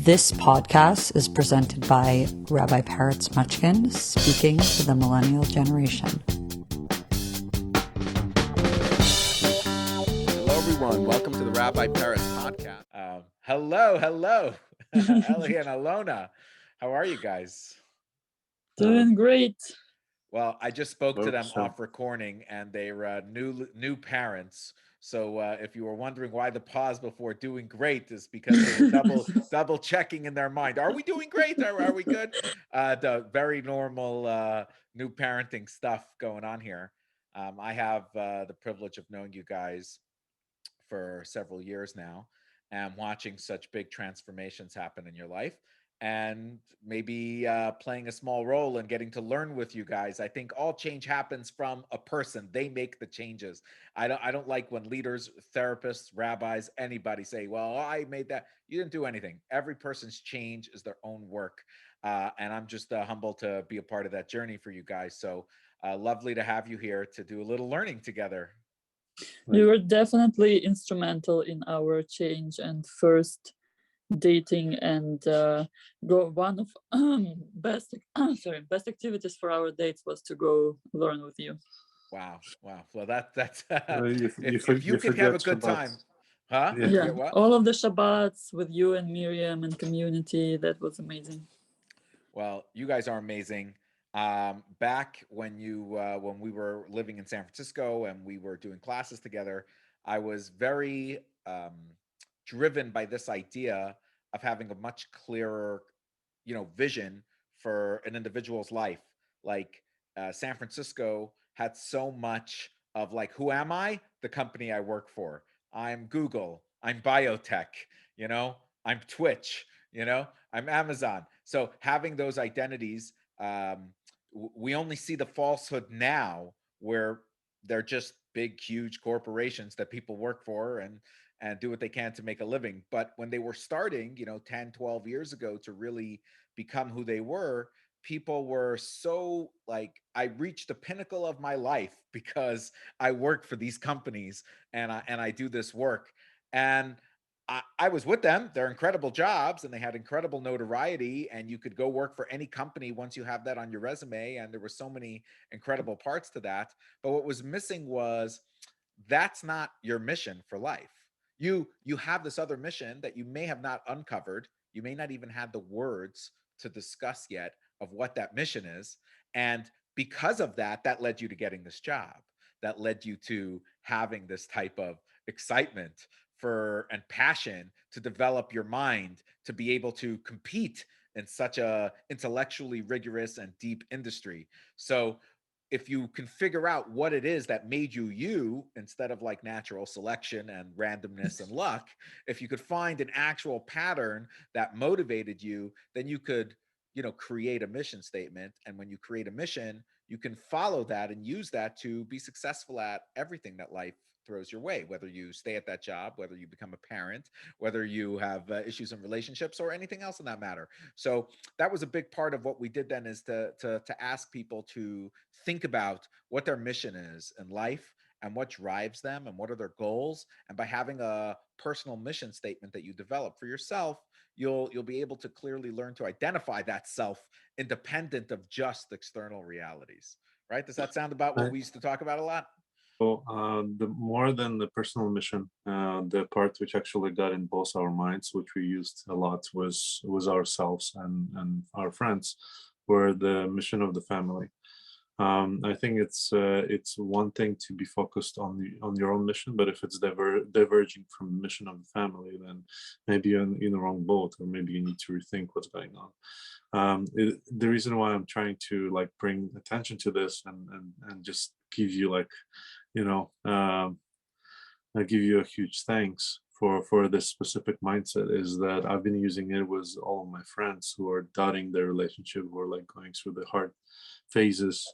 This podcast is presented by Rabbi Peretz Muchkin, speaking to the millennial generation. Hello, everyone. Welcome to the Rabbi Peretz podcast. Hello. Eli and Olena. How are you guys? Doing great. Well, I just spoke to them off recording, and they're new parents. So if you were wondering why the pause before doing great is because they were double checking in their mind. Are we doing great? Are we good? The very normal new parenting stuff going on here. I have the privilege of knowing you guys for several years now and watching such big transformations happen in your life, and maybe playing a small role in getting to learn with you guys. I think all change happens from a person. They make the changes. I don't like when leaders, therapists, rabbis, anybody say, well, I made that. You didn't do anything. Every person's change is their own work. And I'm just humbled to be a part of that journey for you guys. So lovely to have you here to do a little learning together. You were definitely instrumental in our change and first dating, and one of best activities for our dates was to go learn with you. Wow. Well, that's if you could have a good time, huh? Yeah, What? all of the Shabbats with you and Miriam and community, that was amazing. Well, you guys are amazing. Back when when we were living in San Francisco and we were doing classes together, I was very driven by this idea of having a much clearer, vision for an individual's life. Like San Francisco had so much of like, who am I? The company I work for. I'm Google. I'm biotech. I'm Twitch. I'm Amazon. So having those identities, we only see the falsehood now, where they're just big, huge corporations that people work for and do what they can to make a living. But when they were starting, 10, 12 years ago, to really become who they were, people were so like, I reached the pinnacle of my life because I work for these companies and I do this work. And I was with them. They're incredible jobs and they had incredible notoriety, and you could go work for any company once you have that on your resume. And there were so many incredible parts to that. But what was missing was, that's not your mission for life. You have this other mission that you may have not uncovered. You may not even have the words to discuss yet of what that mission is. And because of that, that led you to getting this job. That led you to having this type of excitement for and passion to develop your mind to be able to compete in such a intellectually rigorous and deep industry. So if you can figure out what it is that made you you, instead of like natural selection and randomness and luck, if you could find an actual pattern that motivated you, then you could, create a mission statement. And when you create a mission, you can follow that and use that to be successful at everything that life throws your way, whether you stay at that job, whether you become a parent, whether you have issues in relationships, or anything else in that matter. So that was a big part of what we did then, is to ask people to think about what their mission is in life and what drives them and what are their goals. And by having a personal mission statement that you develop for yourself, you'll be able to clearly learn to identify that self, independent of just external realities. Right? Does that sound about what we used to talk about a lot? So the more than the personal mission, the part which actually got in both our minds, which we used a lot, was ourselves and our friends, were the mission of the family. I think it's one thing to be focused on your own mission, but if it's diverging from the mission of the family, then maybe you're in the wrong boat, or maybe you need to rethink what's going on. The reason why I'm trying to like bring attention to this and just give you like, I give you a huge thanks for this specific mindset, is that I've been using it with all of my friends who are doubting their relationship, who are like going through the hard phases.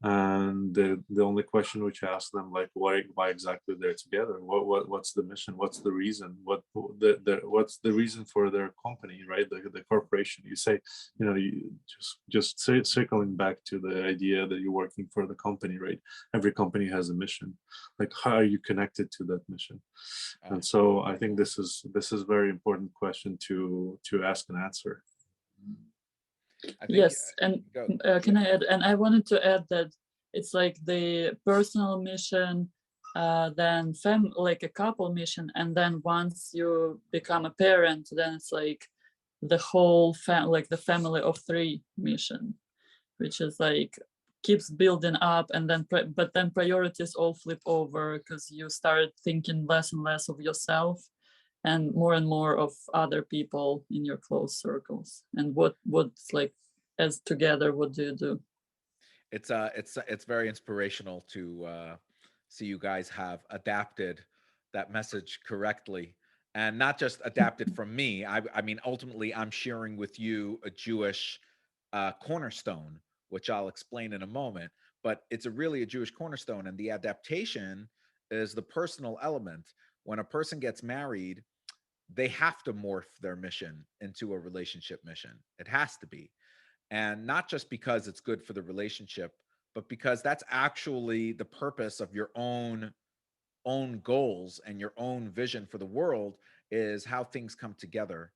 And the only question which I ask them, like, why exactly they're together? What's the mission? What's the reason? What's the reason for their company, right? The corporation. You say, you circling back to the idea that you're working for the company, right? Every company has a mission. Like, how are you connected to that mission? And so I think this is very important question to ask and answer. I think, Yes, and can I add? And I wanted to add that it's like the personal mission, then like a couple mission, and then once you become a parent, then it's like the whole like the family of three mission, which is like keeps building up, and then but then priorities all flip over because you start thinking less and less of yourself and more of other people in your close circles. And what's like, as together, what do you do? It's very inspirational to see you guys have adapted that message correctly, and not just adapted from me. I mean, ultimately, I'm sharing with you a Jewish cornerstone, which I'll explain in a moment. But it's really a Jewish cornerstone, and the adaptation is the personal element. When a person gets married, they have to morph their mission into a relationship mission. It has to be. And not just because it's good for the relationship, but because that's actually the purpose of your own goals and your own vision for the world, is how things come together.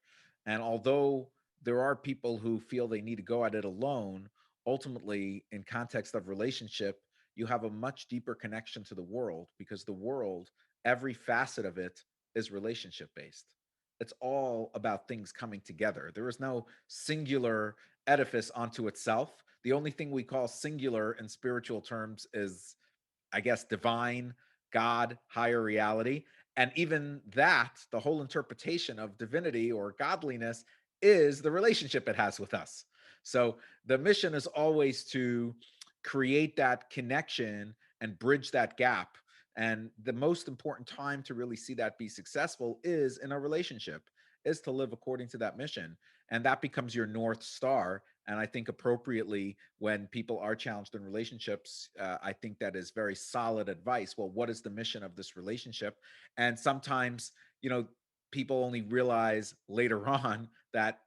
And although there are people who feel they need to go at it alone, ultimately, in context of relationship, you have a much deeper connection to the world, because the world, every facet of it, is relationship based. It's all about things coming together. There is no singular edifice onto itself. The only thing we call singular in spiritual terms is, I guess, divine, God, higher reality. And even that, the whole interpretation of divinity or godliness, is the relationship it has with us. So the mission is always to create that connection and bridge that gap. And the most important time to really see that be successful is in a relationship, is to live according to that mission. And that becomes your North Star. And I think appropriately, when people are challenged in relationships, I think that is very solid advice. Well, what is the mission of this relationship? And sometimes, people only realize later on that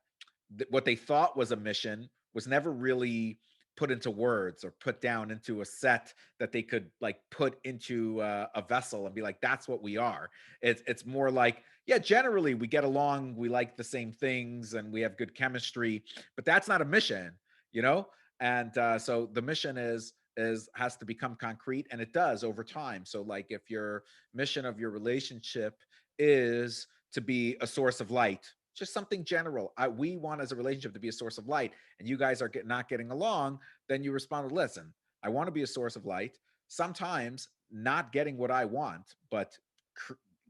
what they thought was a mission was never really put into words or put down into a set that they could like put into a vessel and be like, that's what we are. It's more like, yeah, generally we get along, we like the same things, and we have good chemistry, but that's not a mission, you know. And so the mission is has to become concrete, and it does over time. So like, if your mission of your relationship is to be a source of light, just something general. We want as a relationship to be a source of light, and you guys are not getting along, then you respond with, listen, I want to be a source of light. Sometimes not getting what I want, but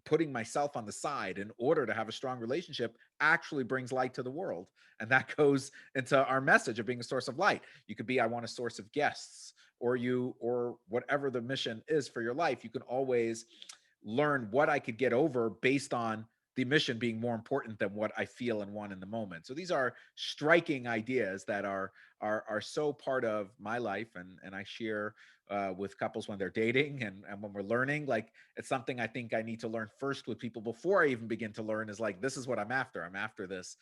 putting myself on the side in order to have a strong relationship actually brings light to the world. And that goes into our message of being a source of light. You could be, I want a source of guests, or whatever the mission is for your life. You can always learn what I could get over based on the mission being more important than what I feel and want in the moment. So these are striking ideas that are so part of my life, and I share with couples when they're dating, and when we're learning. Like, it's something I think I need to learn first with people before I even begin to learn, is like, this is what I'm after. I'm after this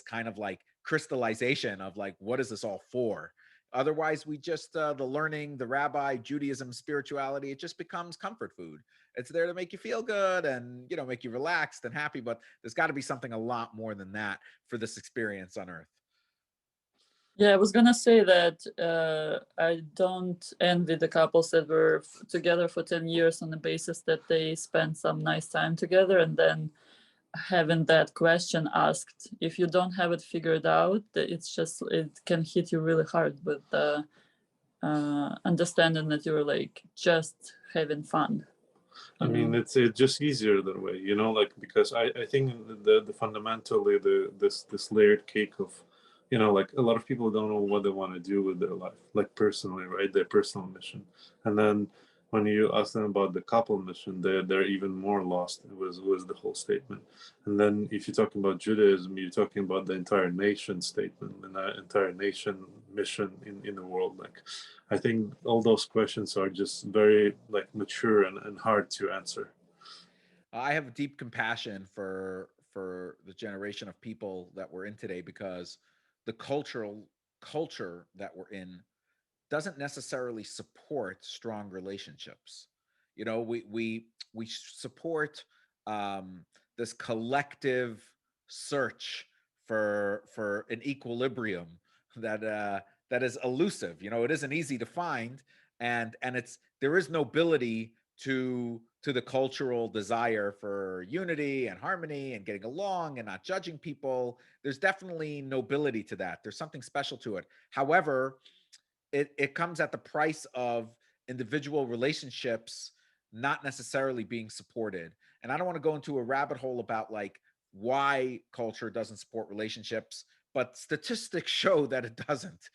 kind of like crystallization of like, what is this all for? Otherwise, we just the learning, the rabbi, Judaism, spirituality, it just becomes comfort food. It's there to make you feel good and, make you relaxed and happy, but there's got to be something a lot more than that for this experience on earth. Yeah, I was gonna say that I don't envy the couples that were together for 10 years on the basis that they spent some nice time together, and then having that question asked. If you don't have it figured out, it can hit you really hard with the understanding that you're like just having fun. I mean, it's just easier that way, like, because I think the fundamentally this layered cake of, like, a lot of people don't know what they want to do with their life, like personally, right? Their personal mission. And then when you ask them about the couple mission, they're even more lost. It was the whole statement. And then if you're talking about Judaism, you're talking about the entire nation statement and the entire nation mission in the world? Like, I think all those questions are just very like mature and hard to answer. I have a deep compassion for the generation of people that we're in today, because the culture that we're in doesn't necessarily support strong relationships. You know, we support um, this collective search for an equilibrium that that is elusive. You know, it isn't easy to find, and it's there is nobility to the cultural desire for unity and harmony and getting along and not judging people. There's definitely nobility to that. There's something special to it. However, it comes at the price of individual relationships not necessarily being supported. And I don't want to go into a rabbit hole about like why culture doesn't support relationships, but statistics show that it doesn't.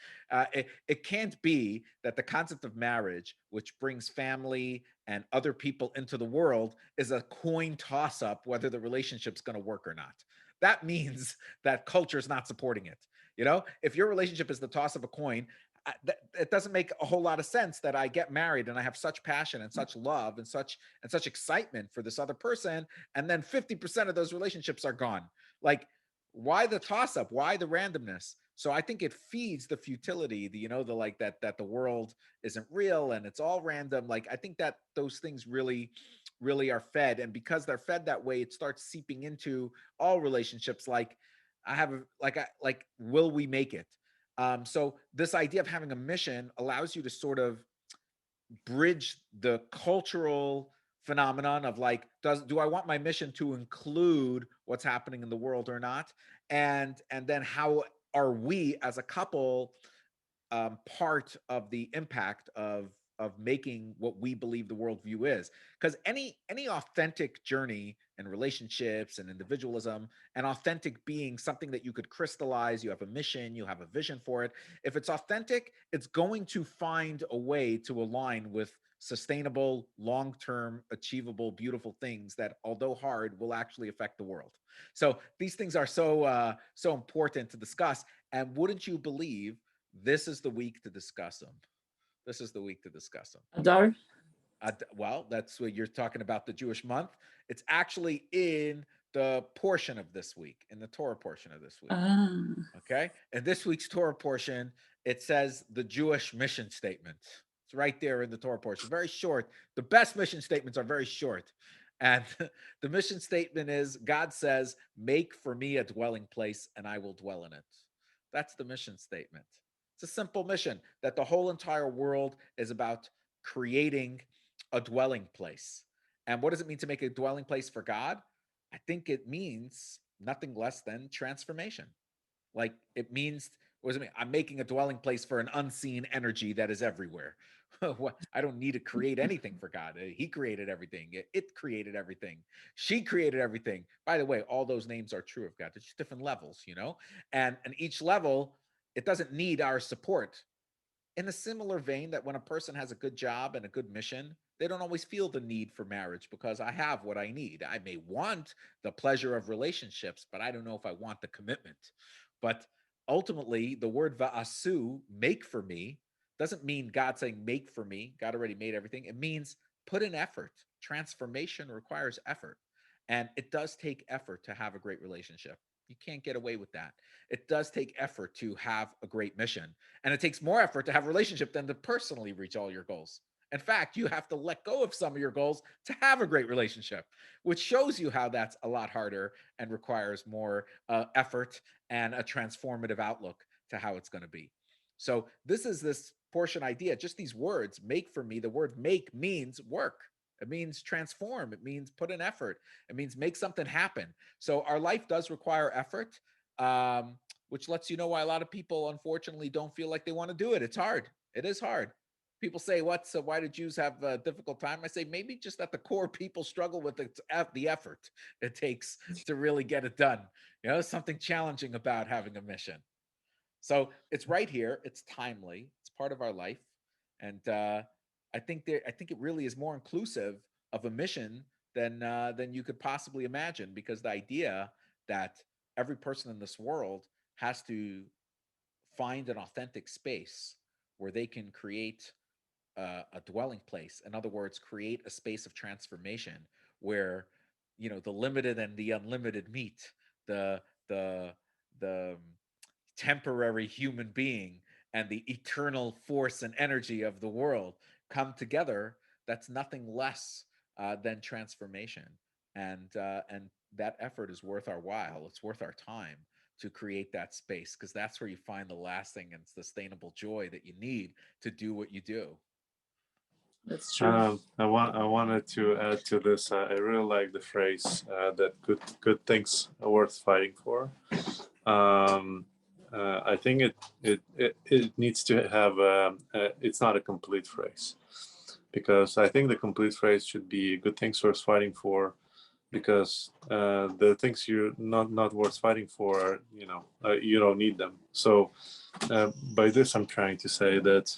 It can't be that the concept of marriage, which brings family and other people into the world, is a coin toss up whether the relationship's going to work or not. That means that culture is not supporting it. You know, if your relationship is the toss of a coin, it doesn't make a whole lot of sense that I get married and I have such passion and such love and such excitement for this other person, and then 50% of those relationships are gone. Like, why the toss up? Why the randomness? So I think it feeds the futility, the the like that the world isn't real and it's all random. Like, I think that those things really are fed, and because they're fed that way, it starts seeping into all relationships. Like, like will we make it? So this idea of having a mission allows you to sort of bridge the cultural phenomenon of like, do I want my mission to include what's happening in the world or not? And then how are we as a couple part of the impact of making what we believe the worldview is? Because any authentic journey and relationships and individualism and authentic being, something that you could crystallize, you have a mission, you have a vision for it. If it's authentic, it's going to find a way to align with sustainable, long-term, achievable, beautiful things that, although hard, will actually affect the world. So these things are so important to discuss. And wouldn't you believe, this is the week to discuss them. This is the week to discuss them. Adar. Well, that's what you're talking about, the Jewish month. It's actually in the portion of this week, in the Torah portion of this week. Ah. Okay. And this week's Torah portion, it says the Jewish mission statement. It's right there in the Torah portion. Very short. The best mission statements are very short. And the mission statement is, God says, make for me a dwelling place and I will dwell in it. That's the mission statement. It's a simple mission that the whole entire world is about creating a dwelling place. And what does it mean to make a dwelling place for God? I think it means nothing less than transformation. Like, it means, what does it mean? I'm making a dwelling place for an unseen energy that is everywhere. I don't need to create anything for God. He created everything. It created everything. She created everything. By the way, all those names are true of God. There's just different levels, and each level, it doesn't need our support. In a similar vein, that when a person has a good job and a good mission, they don't always feel the need for marriage because I have what I need. I may want the pleasure of relationships, but I don't know if I want the commitment. But ultimately, the word va'asu, make for me, doesn't mean God saying make for me. God already made everything. It means put in effort. Transformation requires effort. And it does take effort to have a great relationship. You can't get away with that. It does take effort to have a great mission. And it takes more effort to have a relationship than to personally reach all your goals. In fact, you have to let go of some of your goals to have a great relationship, which shows you how that's a lot harder and requires more effort and a transformative outlook to how it's going to be. So this is this portion idea, just these words, make for me. The word make means work. It means transform. It means put in effort. It means make something happen. So our life does require effort, which lets you know why a lot of people, unfortunately, don't feel like they want to do it. It's hard. It is hard. People say, why do Jews have a difficult time? I say, maybe just at the core, people struggle with the effort it takes to really get it done. Something challenging about having a mission. So it's right here. It's timely. It's part of our life. And I think it really is more inclusive of a mission than you could possibly imagine, because the idea that every person in this world has to find an authentic space where they can create a dwelling place. In other words, create a space of transformation where, the limited and the unlimited meet, the the the temporary human being and the eternal force and energy of the world come together. That's nothing less than transformation, and that effort is worth our while. It's worth our time to create that space, because that's where you find the lasting and sustainable joy that you need to do what you do. That's true. I wanted to add to this. I really like the phrase that good things are worth fighting for. Um, I think it needs to have it's not a complete phrase, because I think the complete phrase should be good things worth fighting for, because the things you're not worth fighting for are, you don't need them. So by this I'm trying to say that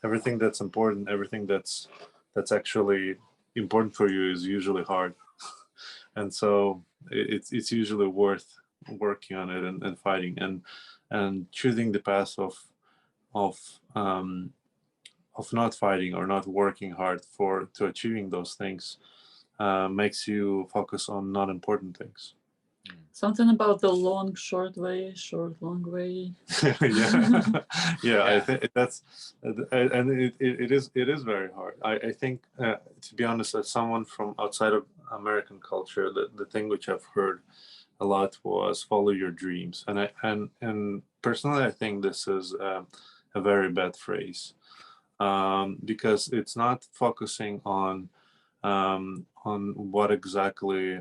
everything that's important, everything that's actually important for you is usually hard. And so it's usually worth working on it and fighting and choosing the path of um, of not fighting or not working hard for to achieving those things makes you focus on not important things. Something about the long, short way, short, long way. Yeah. I think that's and it is very hard. I think to be honest, as someone from outside of American culture, the thing which I've heard a lot was follow your dreams, and personally I think this is a very bad phrase, because it's not focusing on what exactly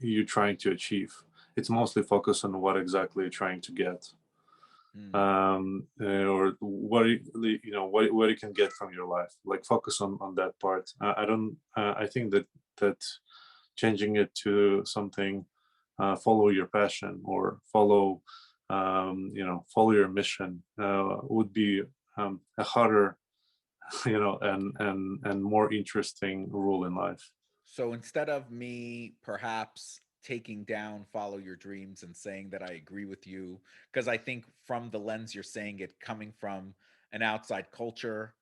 you're trying to achieve. It's mostly focused on what exactly you're trying to get, or what what you can get from your life. Like focus on that part. I don't. I think that changing it to something, follow your passion or follow your mission would be a harder, and more interesting rule in life. So instead of me perhaps taking down follow your dreams and saying that I agree with you, because I think from the lens you're saying it, coming from an outside culture,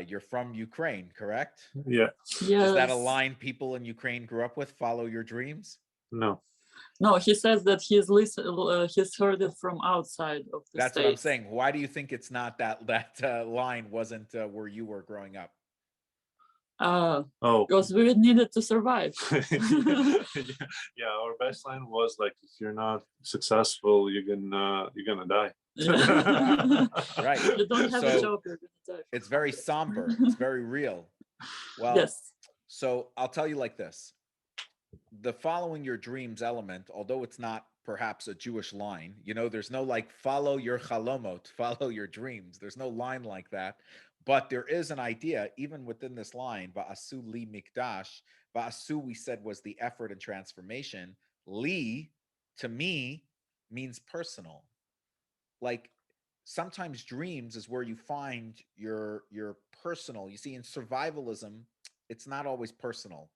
you're from Ukraine, correct? Yeah. Is that a Yes. line people in Ukraine grew up with? Follow your dreams? No. No, he says that he's heard it from outside of the That's what I'm States. saying. Why do you think it's not that line wasn't where you were growing up? Oh. Because we needed to survive. Yeah, our baseline was like, if you're not successful, you're gonna die. Right. You don't have a So job, you're gonna die. it's very somber. It's very real. Well, Yes. so I'll tell you like this. The following your dreams element, although it's not perhaps a Jewish line, there's no like follow your chalomot, follow your dreams. There's no line like that. But there is an idea, even within this line, Va'asu li mikdash. Va'asu, we said, was the effort and transformation. Li, to me, means personal. Like sometimes dreams is where you find your personal. You see, in survivalism, it's not always personal,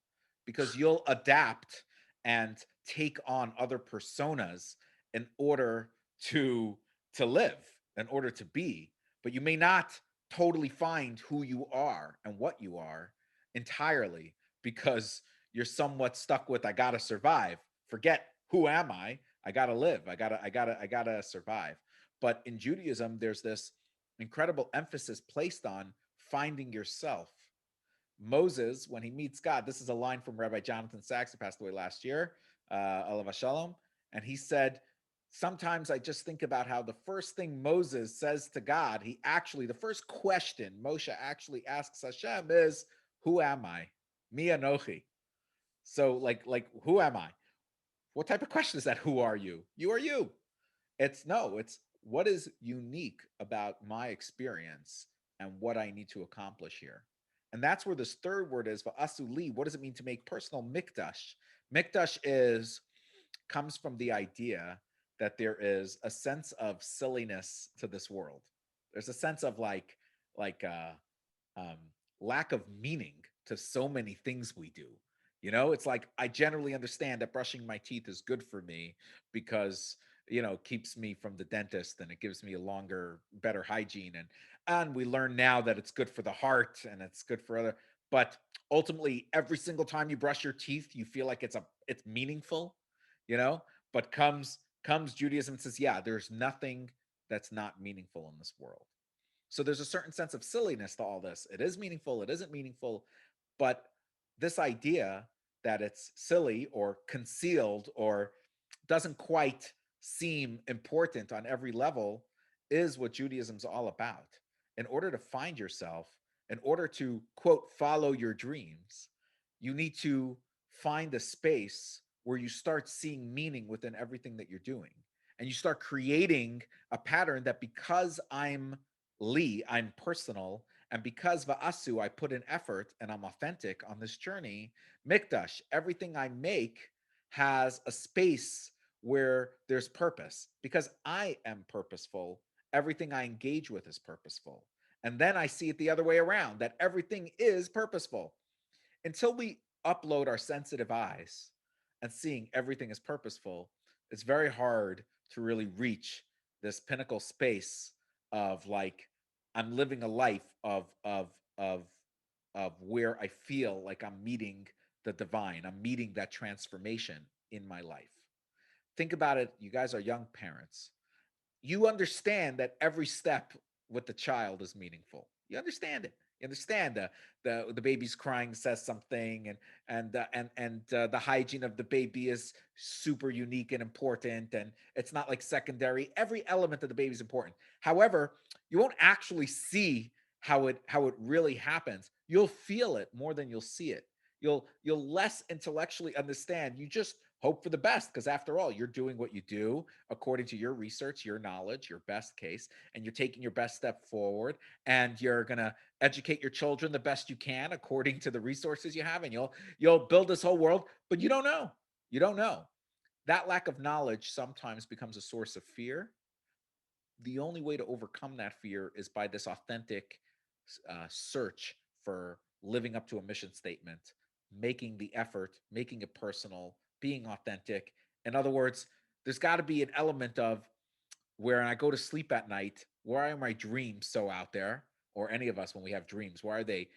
because you'll adapt and take on other personas in order to live, in order to be, but you may not totally find who you are and what you are entirely, because you're somewhat stuck with I gotta survive. Forget who am I gotta live. I gotta survive. But in Judaism, there's this incredible emphasis placed on finding yourself. Moses, when he meets God, this is a line from Rabbi Jonathan Sachs, who passed away last year, Alav Shalom, and he said, sometimes I just think about how the first thing Moses says to God, the first question Moshe actually asks Hashem is, who am I? Mi anochi. So like, who am I? What type of question is that? Who are you? You are you. It's what is unique about my experience and what I need to accomplish here. And that's where this third word is, va'asuli. What does it mean to make personal? Mikdash. Mikdash comes from the idea that there is a sense of silliness to this world. There's a sense of um, lack of meaning to so many things we do. It's like I generally understand that brushing my teeth is good for me because keeps me from the dentist, and it gives me a longer, better hygiene. And we learn now that it's good for the heart and it's good for other. But ultimately, every single time you brush your teeth, you feel like it's meaningful, you know. But comes Judaism and says, yeah, there's nothing that's not meaningful in this world. So there's a certain sense of silliness to all this. It is meaningful, it isn't meaningful, but this idea that it's silly or concealed or doesn't quite seem important on every level is what Judaism's all about. In order to find yourself, in order to, quote, follow your dreams, you need to find a space where you start seeing meaning within everything that you're doing. And you start creating a pattern that, because I'm personal, and because Va'asu, I put in effort and I'm authentic on this journey, Mikdush, everything I make has a space where there's purpose. Because I am purposeful, everything I engage with is purposeful. And then I see it the other way around, that everything is purposeful. Until we upload our sensitive eyes and seeing everything is purposeful, it's very hard to really reach this pinnacle space of, like, I'm living a life of of where I feel like I'm meeting the divine. I'm meeting that transformation in my life. Think about it. You guys are young parents. You understand that every step with the child is meaningful. You understand it. You understand the baby's crying says something, and the hygiene of the baby is super unique and important, and it's not like secondary. Every element of the baby is important. However, you won't actually see how it really happens. You'll feel it more than you'll see it. You'll less intellectually understand. You just hope for the best, because after all, you're doing what you do according to your research, your knowledge, your best case, and you're taking your best step forward, and you're going to educate your children the best you can according to the resources you have, and you'll build this whole world, but you don't know. You don't know. That lack of knowledge sometimes becomes a source of fear. The only way to overcome that fear is by this authentic search for living up to a mission statement, making the effort, making it personal, being authentic. In other words, there's got to be an element of where I go to sleep at night, why are my dreams so out there? Or any of us, when we have dreams, why are they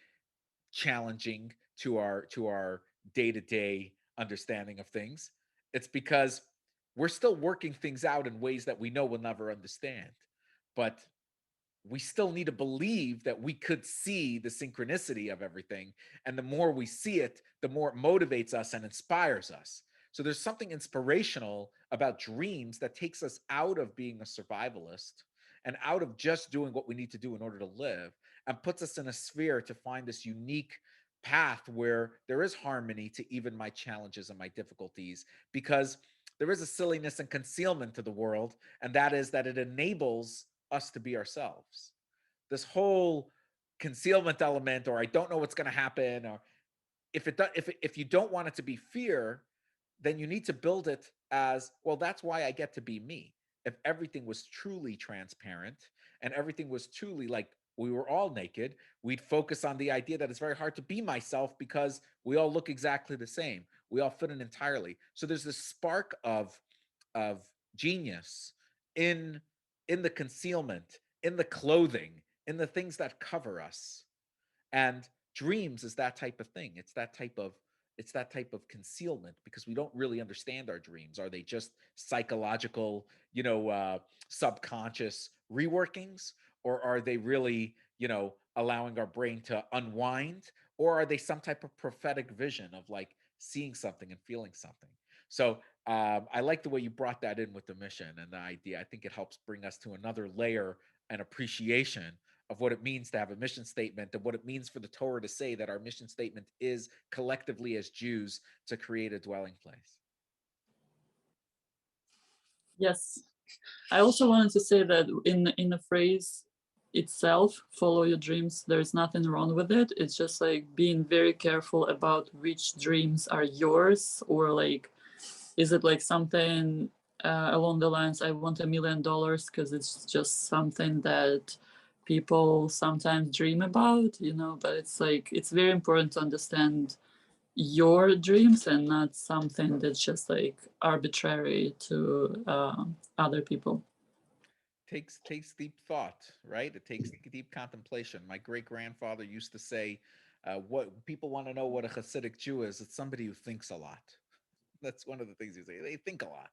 challenging to our day-to-day understanding of things? It's because we're still working things out in ways that we know we'll never understand. But we still need to believe that we could see the synchronicity of everything. And the more we see it, the more it motivates us and inspires us. So there's something inspirational about dreams that takes us out of being a survivalist and out of just doing what we need to do in order to live, and puts us in a sphere to find this unique path where there is harmony to even my challenges and my difficulties, because there is a silliness and concealment to the world, and that is that it enables us to be ourselves. This whole concealment element, or I don't know what's going to happen, or if you don't want it to be fear, then you need to build it as, well, that's why I get to be me. If everything was truly transparent and everything was truly like we were all naked, we'd focus on the idea that it's very hard to be myself because we all look exactly the same. We all fit in entirely. So there's this spark of genius in in the concealment, in the clothing, in the things that cover us. And dreams is that type of thing. It's that type of concealment, because we don't really understand our dreams. Are they just psychological, subconscious reworkings, or are they really, allowing our brain to unwind, or are they some type of prophetic vision of, like, seeing something and feeling something? So I like the way you brought that in with the mission and the idea. I think it helps bring us to another layer and appreciation of what it means to have a mission statement, and what it means for the Torah to say that our mission statement is, collectively as Jews, to create a dwelling place. Yes. I also wanted to say that in the phrase itself, follow your dreams, there's nothing wrong with it. It's just like being very careful about which dreams are yours, or like, is it like something along the lines, I want $1 million because it's just something that people sometimes dream about, but it's like, it's very important to understand your dreams and not something that's just like arbitrary to other people. Takes deep thought, right? It takes deep contemplation. My great grandfather used to say, "What people want to know what a Hasidic Jew is? It's somebody who thinks a lot." That's one of the things you say. They think a lot.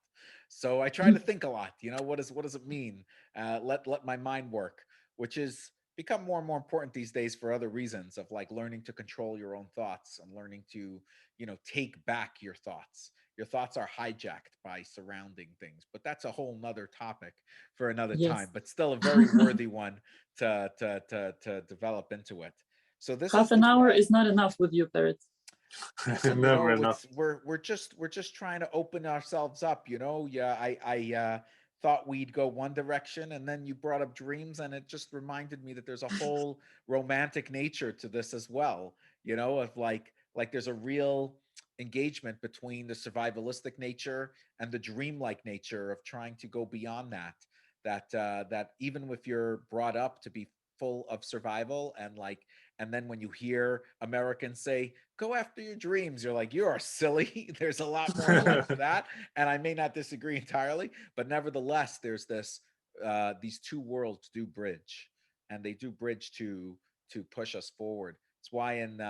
So I try to think a lot. What does it mean? Let my mind work, which is become more and more important these days for other reasons of like learning to control your own thoughts and learning to, take back your thoughts. Your thoughts are hijacked by surrounding things, but that's a whole nother topic for another time, Yes. but still a very worthy one to develop into it. So this Half is an hour is not enough with you, Parrot. listen, Never enough. we're just trying to open ourselves up. Yeah, I thought we'd go one direction, and then you brought up dreams, and it just reminded me that there's a whole romantic nature to this as well. Of like there's a real engagement between the survivalistic nature and the dreamlike nature of trying to go beyond that. That even if you're brought up to be full of survival and then when you hear Americans say, "Go after your dreams," you're like, you are silly. There's a lot more life to that. And I may not disagree entirely, but nevertheless, there's these two worlds do bridge, and they do bridge to push us forward. It's why in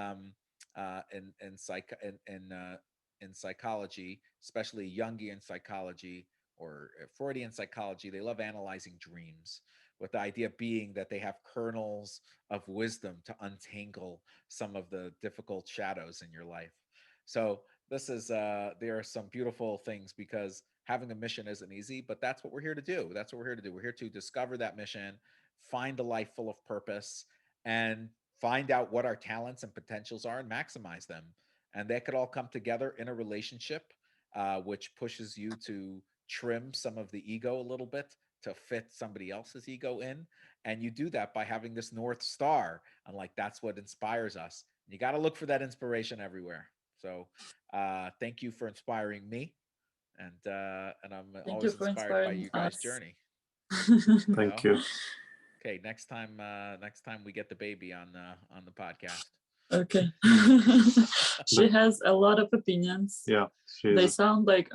psychology, especially Jungian psychology or Freudian psychology, they love analyzing dreams, with the idea being that they have kernels of wisdom to untangle some of the difficult shadows in your life. So there are some beautiful things because having a mission isn't easy, but that's what we're here to do. That's what we're here to do. We're here to discover that mission, find a life full of purpose, and find out what our talents and potentials are and maximize them. And that could all come together in a relationship, which pushes you to trim some of the ego a little bit to fit somebody else's ego in. And you do that by having this North Star. And like, that's what inspires us. You got to look for that inspiration everywhere. So thank you for inspiring me. And I'm Thank you always for inspired by inspiring you guys' us. journey. Thank you. Okay, next time we get the baby on the podcast. Okay. She has a lot of opinions. Yeah, They she's sound like,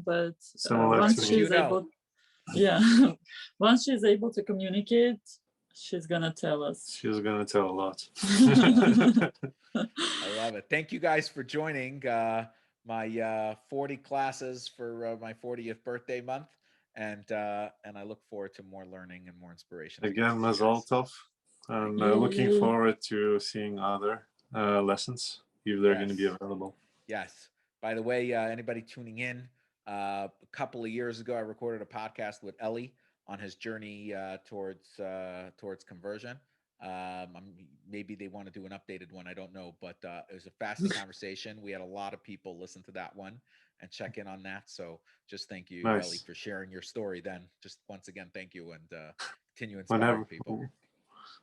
but similar once to me. she's able, yeah, once she's able to communicate, she's gonna tell us. She's gonna tell a lot. I love it. Thank you guys for joining my 40 classes for my 40th birthday month, and I look forward to more learning and more inspiration. Again, Mazal Tov, and looking Yay. forward to seeing other lessons if they're going to be Yes. available. Yes. By the way, anybody tuning in, a couple of years ago, I recorded a podcast with Eli on his journey towards conversion. Maybe they want to do an updated one. I don't know, but it was a fascinating conversation. We had a lot of people listen to that one and check in on that. So just thank you, Nice. Eli, for sharing your story. Then just once again, thank you, and continue inspiring people.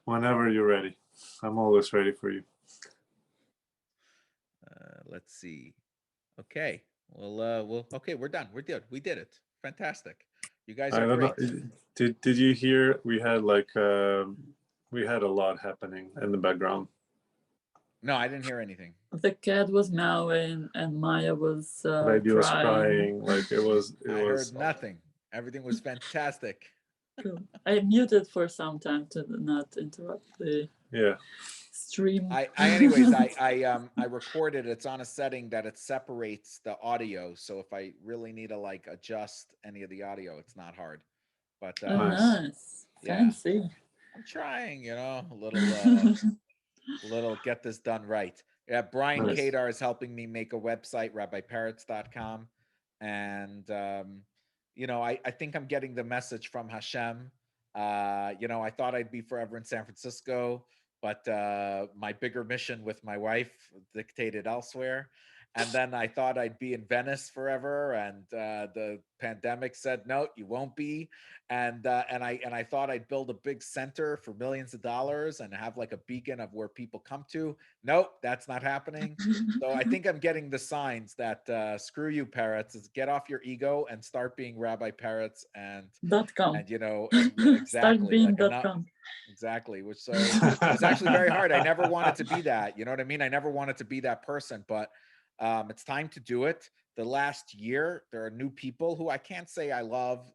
Whenever you're ready, I'm always ready for you. Let's see. Okay. Well. Okay, we're done. We're good. We did it. Fantastic. You guys I are don't know. great. Did you hear? We had a lot happening in the background. No, I didn't hear anything. The cat was meowing and Maya was Baby was crying. Like it was. I heard nothing. Everything was fantastic. I muted for some time to not interrupt the stream. Anyways, I recorded. It's on a setting that it separates the audio. So if I really need to like adjust any of the audio, it's not hard. But nice. Yeah, fancy. I'm trying. A little get this done right. Yeah, Brian Nice. Kadar is helping me make a website, rabbiparrots.com. And, I think I'm getting the message from Hashem. I thought I'd be forever in San Francisco, but my bigger mission with my wife dictated elsewhere. And then I thought I'd be in Venice forever, and the pandemic said no, you won't be. And I thought I'd build a big center for millions of dollars and have like a beacon of where people come to. Nope, that's not happening. So I think I'm getting the signs that screw you, parrots. Is get off your ego and start being Rabbi Parrots, and .com. and Start exactly being like enough. .com. Exactly, which so it's actually very hard. I never wanted to be that. You know what I mean? I never wanted to be that person, but it's time to do it. The last year, there are new people who I can't say I love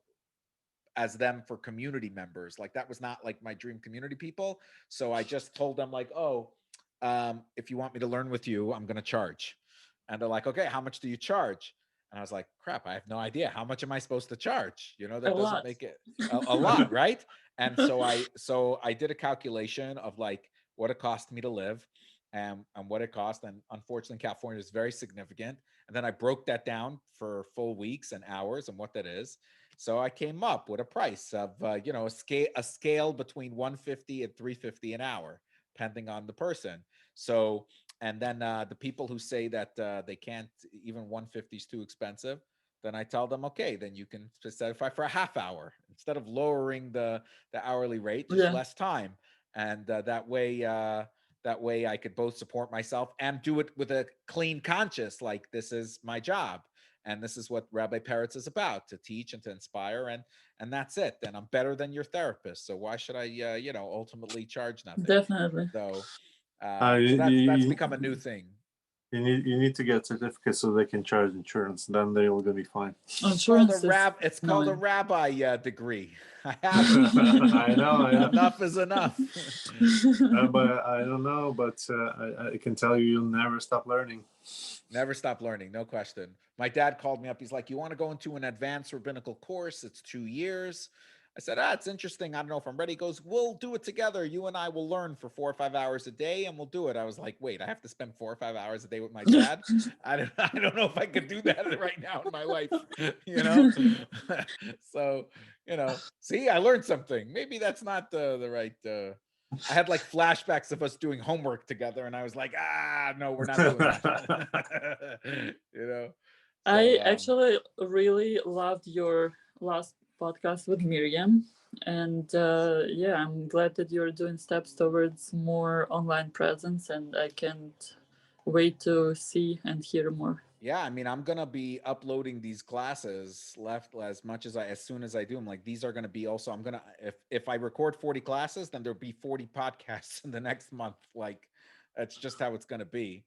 as them for community members. Like that was not like my dream community people. So I just told them like, oh, if you want me to learn with you, I'm going to charge. And they're like, okay, how much do you charge? And I was like, crap, I have no idea. How much am I supposed to charge? That doesn't make it a lot, right? And so I did a calculation of like what it cost me to live and what it cost. And unfortunately, California is very significant. And then I broke that down for full weeks and hours and what that is. So I came up with a price of a scale between 150 and 350 an hour, depending on the person. So and then the people who say that they can't, even 150 is too expensive, then I tell them, okay, then you can specify for a half hour instead of lowering the hourly rate, just less time, and that way I could both support myself and do it with a clean conscience, like this is my job. And this is what Rabbi Parrots is about, to teach and to inspire, and that's it. And I'm better than your therapist, so why should I, ultimately charge nothing? Definitely. So that's become a new thing. You need to get certificates so they can charge insurance. Then they're all gonna be fine. Insurance it's called a rabbi degree. I have I know. Enough is enough. But I don't know. But I can tell you, you'll never stop learning. Never stop learning, no question. My dad called me up. He's like, you want to go into an advanced rabbinical course? It's 2 years. I said, it's interesting. I don't know if I'm ready. He goes, we'll do it together. You and I will learn for 4 or 5 hours a day and we'll do it. I was like, wait, I have to spend 4 or 5 hours a day with my dad? I don't know if I could do that right now in my life, So, see, I learned something. Maybe that's not the right... I had like flashbacks of us doing homework together, and I was like, no, we're not doing that. So, I actually really loved your last podcast with Miriam, and I'm glad that you're doing steps towards more online presence, and I can't wait to see and hear more. Yeah, I mean, I'm gonna be uploading these classes as soon as I do them. Like these are gonna be also. I'm gonna if I record 40 classes, then there'll be 40 podcasts in the next month. Like that's just how it's gonna be,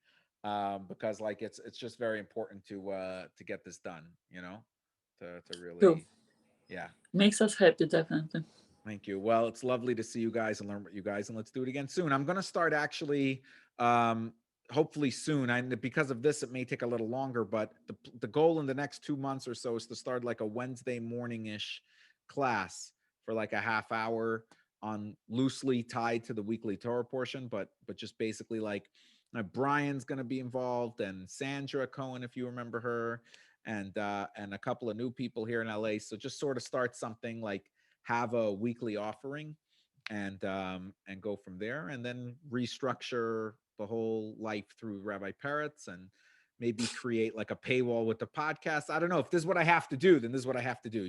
because like it's just very important to get this done. To really, cool. Yeah, makes us happy, definitely. Thank you. Well, it's lovely to see you guys and learn what you guys, and let's do it again soon. I'm gonna start actually. Hopefully soon. Because of this, it may take a little longer, but the goal in the next 2 months or so is to start like a Wednesday morning-ish class for like a half hour on loosely tied to the weekly Torah portion, but just basically like Brian's going to be involved, and Sandra Cohen, if you remember her, and a couple of new people here in LA. So just sort of start something like have a weekly offering and go from there, and then restructure the whole life through Rabbi Parrots, and maybe create like a paywall with the podcast. I don't know if this is what I have to do, then this is what I have to do,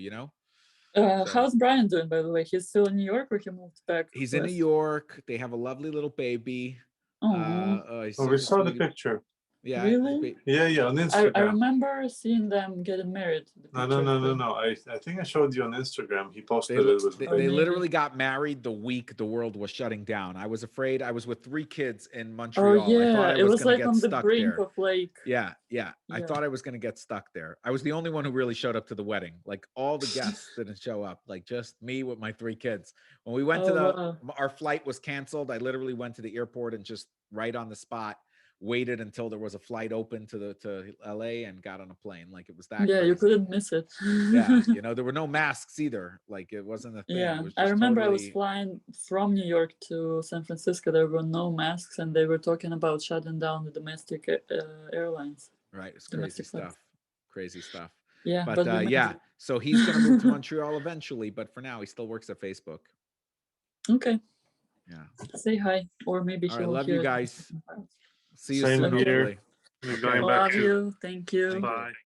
How's Brian doing, by the way? He's still in New York, or he moved back? He's in New York. They have a lovely little baby. We saw the picture. Yeah. Really? Yeah, on Instagram. I remember seeing them getting married. No. I think I showed you on Instagram. He posted it. They literally got married the week the world was shutting down. I was afraid. I was with 3 kids in Montreal. Oh, yeah. I thought it was like on the brink of like... Yeah. I thought I was going to get stuck there. I was the only one who really showed up to the wedding. Like all the guests didn't show up. Like just me with my 3 kids. When we went our flight was canceled. I literally went to the airport and just right on the spot waited until there was a flight open to LA and got on a plane. Like it was that crazy. You couldn't miss it. Yeah, there were no masks either. Like it wasn't a thing. Yeah, it was just I remember totally... I was flying from New York to San Francisco. There were no masks, and they were talking about shutting down the domestic airlines. Right, it's crazy stuff. Crazy stuff. Yeah, but so he's gonna move to Montreal eventually, but for now he still works at Facebook. Okay. Yeah. Say hi, or maybe I love you guys. See you Same soon. here. We're going Love back to you. Thank you. bye.